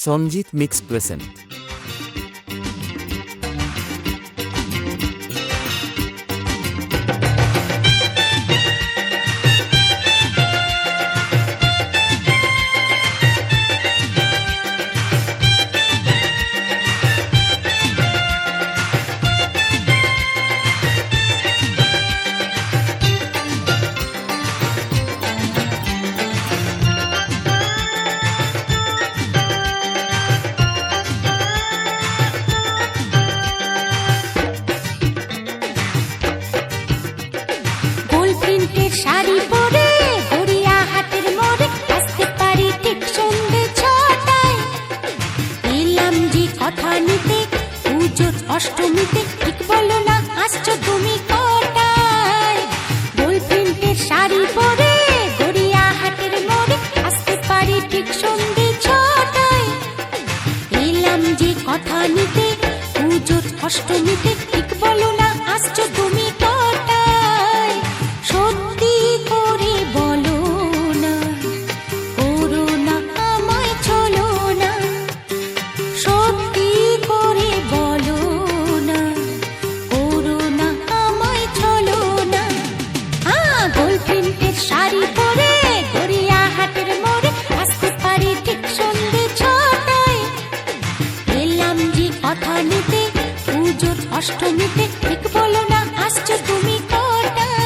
Sanjit mix present. Sari পরে গড়িয়াহাটের মোড়ে আসতে পারি ঠিক সন্ধ্যে 6টায়। এলাম যে কথা নিতে পুজোর অষ্টমীতে, ঠিক বলো না আসছো তুমি কটায়? গোল প্রিন্টের শাড়ি পরে গড়িয়াহাটের মোড়ে আসতে পারি ঠিক সন্ধ্যে 6টায়। এলাম যে কথা নিতে পুজোর অষ্টমীতে, ঠিক বলো না আসছো তুমি কটায়? সত্যি করে বলো না, করো না আমায় চলো না। সত্যি করে বলো না, করো না আমায় চলো না। গোল প্রিন্টের শাড়ি পরে গড়িয়াহাটের মোড়ে আসতে পারি ঠিক সন্ধ্যে 6টায়। এলাম যে কথা নিতে পুজোর অষ্টমীতে, ঠিক বলো না আসছো তুমি কটায়?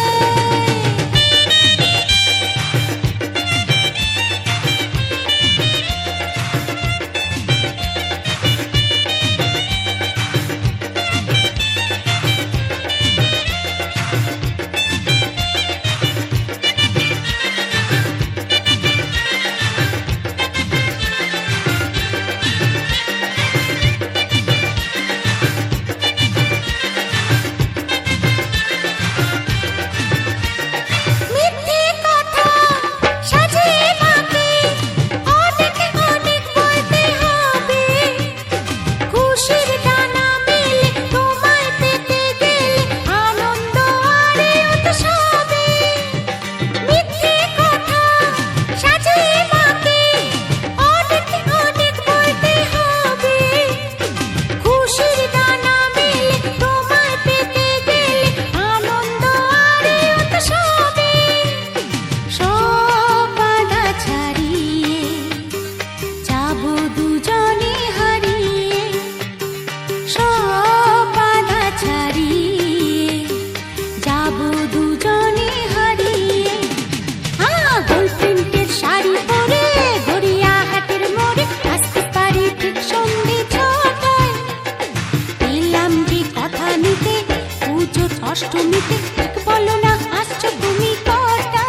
অষ্টমীতে, ঠিক বলো না আসছো তুমি কটায়?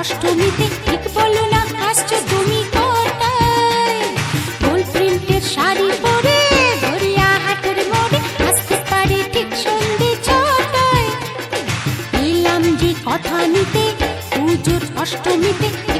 অষ্টমীতে, ঠিক বলো না আসছো তুমি কটায়? গোল প্রিন্টের শাড়ি পরে গড়িয়াহাটের মোড়ে আসতে পারি ঠিক সন্ধ্যে 6টায়। কথা নিতে পুজোর অষ্টমীতে